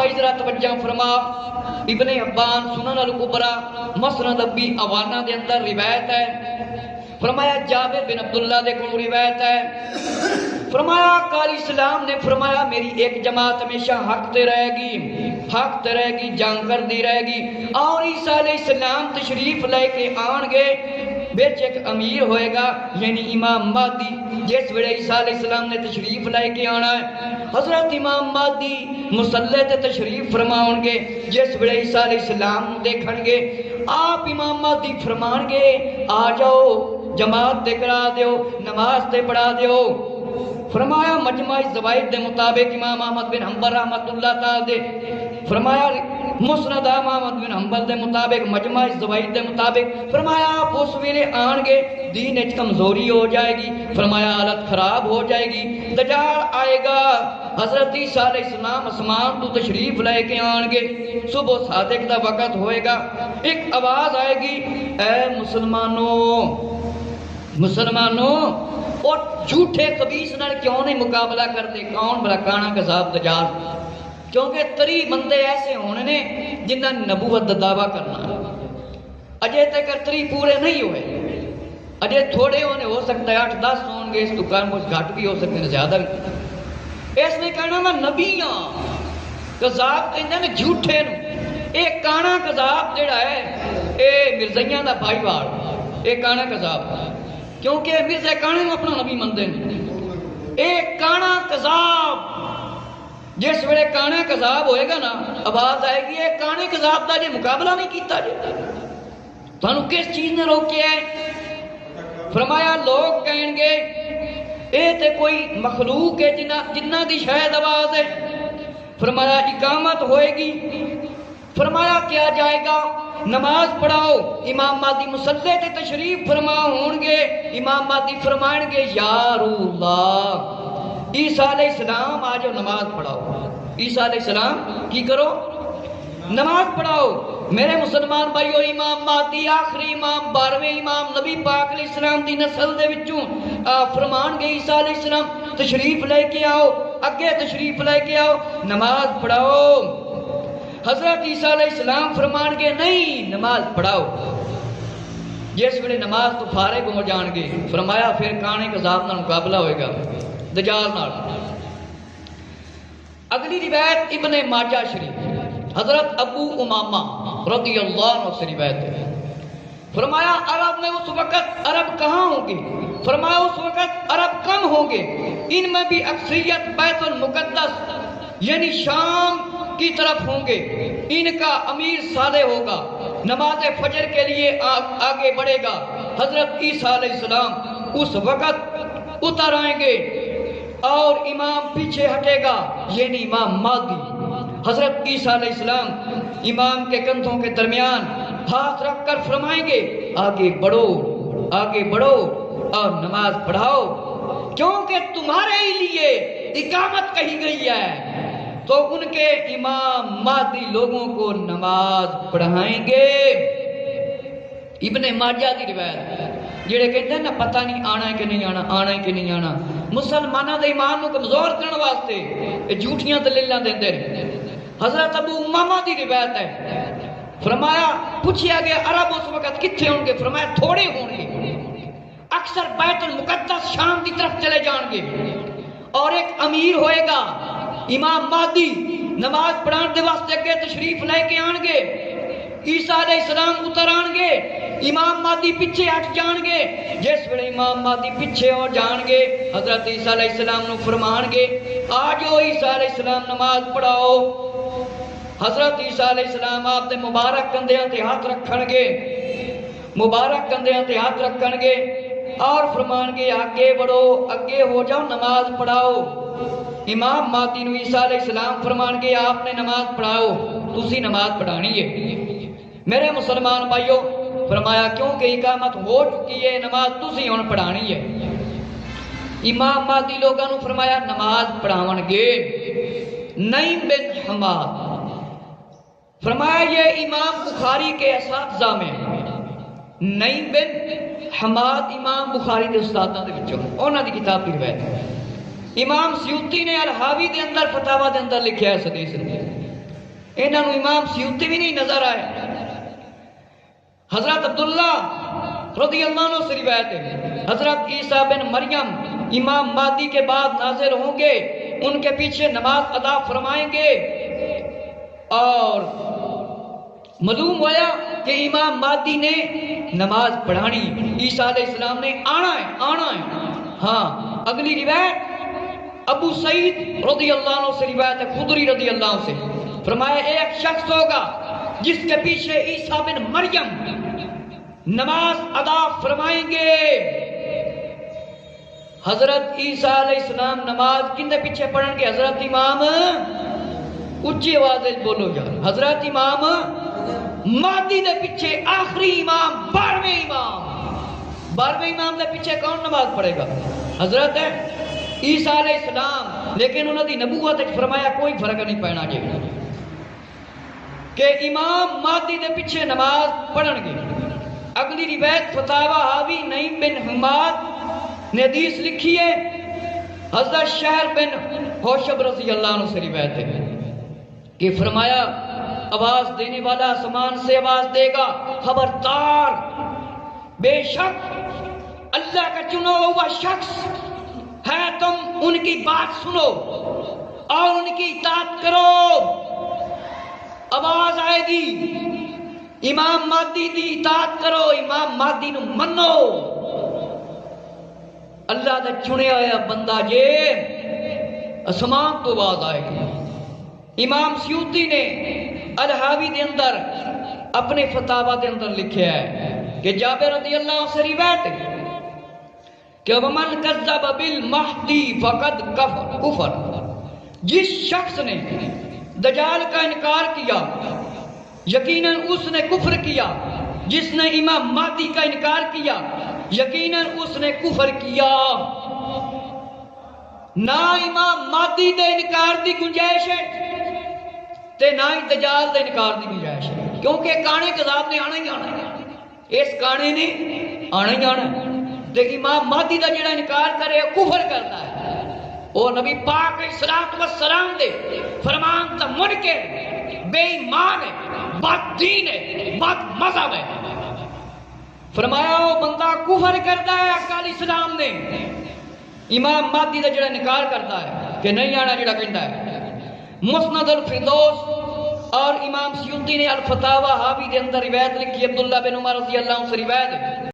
بھائی ذرا توجہ فرما، ابن حبان سنن الکبریٰ مسند ابی اوانا دے اندر روایت ہے، فرمایا جابر بن عبداللہ دے کو روایت ہے، فرمایا آقا علیہ السلام نے فرمایا میری ایک جماعت ہمیشہ حق تے رہے گی، حق تے رہے گی، جنگ کر دی رہے گی، اور عیسیٰ علیہ السلام تشریف لے کے آن گے، بیچ ایک امیر ہوئے گا یعنی امام مہدی، جس ویلے عیسیٰ علیہ السلام نے تشریف لے کے آنا ہے، حضرت امام مہدی مصلی تے تشریف فرماؤں گے، جس ویلے عیسیٰ علیہ السلام دیکھن گے، آپ امام مہدی فرمان گے آ جاؤ جماعت تے کرا دیو، نماز تے پڑھا دیو۔ فرمایا مجمع الزوائد دے مطابق امام احمد بن حنبل رحمت اللہ تعالی دے، فرمایا مسند احمد بن حنبل دے مطابق، مجمع الزوائد دے مطابق، فرمایا آپ اس ویلے آن گے دین اچ کمزوری ہو جائے گی، فرمایا حالت خراب ہو جائے گی، دجال آئے گا، حضرت عیسیٰ علیہ السلام اسمان تو تشریف لے کے آن گے، صبح صادق دا وقت ہوئے گا، ایک آواز آئے گی اے مسلمانوں اور جھوٹے خبیث نال کیوں نہیں مقابلہ کرتے؟ کون بلا کانا کذاب دجال؟ کیونکہ تری بندے ایسے ہونے نے جنہ نبوت دا دعویٰ کرنا، اجے تک تری پورے نہیں ہوئے، اجے تھوڑے ہونے ہو سکتا ہے 8-10 ہوں گے، اس دکان کچھ گھٹ بھی ہو سکتے ہیں زیادہ بھی، اس نے کہنا میں نبیاں کذاب کہندے نے جھوٹے نو، اے کانا کذاب جڑا ہے اے مرزائیاں دا بھائی وار، اے کانا کذاب، کیونکہ مرزا کانے میں اپنا نبی مندے ہیں، ایک کانا کذاب، جس ویلے کانا کذاب ہوئے گا نا آواز آئے گی ایک کانے کذاب دا جے مقابلہ نہیں کیتا جے، تو انہوں کس چیز نے روکے ہے؟ فرمایا لوگ کہیں گے اے تے کوئی مخلوق ہے جنہ دی شاید آواز ہے، فرمایا اقامت ہوئے گی، فرمایا کیا جائے گا نماز پڑھاؤ، امام مہدی مصلی تے تشریف فرما ہون گے، امام مہدی فرمائیں گے یا اللہ عیسیٰ علیہ السلام آجو نماز پڑھاؤ، عیسیٰ علیہ السلام کی کرو نماز پڑھاؤ، میرے مسلمان بھائیو امام مہدی آخری امام 12ویں امام نبی پاک علیہ السلام دی نسل دے وچوں فرمان گے عیسیٰ علیہ السلام تشریف لے کے آؤ، اگے تشریف لے کے آؤ نماز پڑھاؤ، حضرت عیسیٰ علیہ السلام فرمان گے نہیں نماز پڑھاؤ، جس ویلے نماز تو فارغ ہو جان گے، فرمایا پھر کانے کذاب نال مقابلہ ہوئے گا دجال نال۔ اگلی روایت ابن ماجہ شریف حضرت ابو امامہ رضی اللہ عنہ سے روایت ہے، فرمایا عرب میں اس وقت عرب کہاں ہوں گے؟ فرمایا اس وقت عرب کم ہوں گے، ان میں بھی اکثریت بیت المقدس یعنی شام کی طرف ہوں گے، ان کا امیر صالح ہوگا، نماز فجر کے لیے آگے بڑھے گا، حضرت عیسیٰ علیہ السلام اس وقت اتر آئیں گے اور امام پیچھے ہٹے گا یعنی امام مہدی، حضرت عیسیٰ علیہ السلام امام کے کندھوں کے درمیان ہاتھ رکھ کر فرمائیں گے آگے بڑھو اور نماز پڑھاؤ، کیونکہ تمہارے لیے اقامت کہی گئی ہے، تو ان کے امام مہدی لوگوں کو نماز پڑھائیں گے۔ ابن ماجہ دی روایت جڑے کہتے ہیں نا پتہ نہیں آنا ہے کہ نہیں آنا، آنا ہے کہ نہیں آنا، مسلمانوں دے ایمان کو کمزور کرنے واسطے یہ جھوٹیاں دلیلاں دیندے ہیں۔ حضرت ابو امامہ دی روایت ہے، فرمایا پوچھیا گیا عرب اس وقت کتنے ہوں گے؟ فرمایا تھوڑے ہوں گے، اکثر بیت المقدس شام کی طرف چلے جان گے، اور ایک امیر ہوئے گا امام مہدی نماز پڑھان دے واسطے اگے تشریف لے کے آن گے، عیسیٰ علیہ السلام اتر آن گے، امام مہدی پیچھے ہٹ جان گے، جس ویلے امام مہدی پیچھے ہو جان گے حضرت عیسیٰ علیہ السلام نو فرمان گے آجو عیسیٰ علیہ السلام نماز پڑھاؤ، حضرت عیسیٰ علیہ السلام آپ دے مبارک کندھیاں تے ہاتھ رکھن گے اور فرمان گے آگے بڑھو، اگے ہو جاؤ نماز پڑھاؤ، امام مہدی نو عیسیٰ علیہ السلام فرمان گے آپ نے نماز پڑھاؤ، تسی نماز پڑھانی ہے۔ میرے مسلمان بھائیو فرمایا کیونکہ اقامت ہو چکی ہے نماز تسی ہن پڑھانی ہے، امام مہدی لوگاں نو فرمایا نماز پڑھاون گے۔ نعیم بن حماد فرمایا یہ امام بخاری کے اساتذہ میں، نعیم بن حماد امام بخاری کے استاداں دے وچوں انہاں دی کتاب دی روایت، امام سیوطی نے الحاوی دے اندر فتاوی دے اندر لکھیا ہے اس حدیث نے، انہوں نے امام سیوطی بھی نہیں نظر آئے. حضرت عبداللہ رضی اللہ عنہ سے روایت ہے حضرت عیسیٰ بن مریم امام مہدی کے بعد نازل ہوں گے، ان کے پیچھے نماز ادا فرمائیں گے. اور معلوم ہوا کہ امام مہدی نے نماز پڑھانی، عیسیٰ علیہ السلام نے آنا ہے. ہاں اگلی روایت ابو سعید رضی اللہ عنہ سے روایت ہے خدری رضی اللہ عنہ سے، فرمایا ایک شخص ہوگا جس کے پیچھے عیسیٰ بن مریم نماز ادا فرمائیں گے. حضرت عیسیٰ علیہ السلام نماز کندے پیچھے پڑھن گے؟ حضرت امام، اچھی آواز بولو یار، حضرت امام مہدی دے پیچھے آخری امام 12ویں امام دے پیچھے کون نماز پڑھے گا؟ حضرت عیسیٰ علیہ السلام. لیکن انہوں نے نبوت فرمایا کوئی فرق نہیں پینا جی کہ امام مہدی دے پیچھے نماز پڑھن گے. اگلی روایت فتاوی حاوی نعیم بن حماد نے حدیث لکھی ہے، حضرت شہر بن حوشب رضی اللہ عنہ سے روایت ہے کہ فرمایا آواز دینے والا آسمان سے آواز دے گا، خبردار بے شک اللہ کا چنا ہوا شخص ہے، تم ان کی بات سنو اور ان کی اطاعت کرو. آواز آئے گی امام مہدی دی اطاعت کرو، امام مہدی نو منو. اللہ دا چنیا ہوا بندہ جے آسمان تو آواز آئے گی. امام سیوطی نے الحاوی دے اندر اپنے فتاوی دے اندر لکھیا ہے کہ جابر رضی اللہ عنہ سے روایت ہے کہ ومن کذب بالمہدی فقد کفر، جس شخص نے دجال کا انکار کیا یقیناً اس نے کفر کیا. جس نے امام مہدی کا انکار کیا یقیناً اس نے کفر کیا. نہ امام مہدی دے انکار دی گنجائش ہے تے نہ ہی دجال دے انکار دی گنجائش ہے، کیونکہ کانے کذاب نے آنا ہی آنا ہے، اس کانے نے آنا ہی آنا ہے. تے امام مہدی دا جڑا انکار کرے کفر کرتا ہے. وہ نبی پاک علیہ الصلوۃ والسلام دے فرمان تا منکر بے ایمان ہے، بد دین ہے، بد مذہب ہے. فرمایا وہ بندہ کفر کرتا ہے اکال اسلام نے امام مہدی دا جڑا انکار کرتا ہے کہ نہیں آنا جڑا کہندا ہے. مسند الفردوس اور امام سیوطی نے الفتاوی حاوی دے اندر روایت لکھی، عبداللہ بن عمر رضی اللہ عنہ سے روایت ہے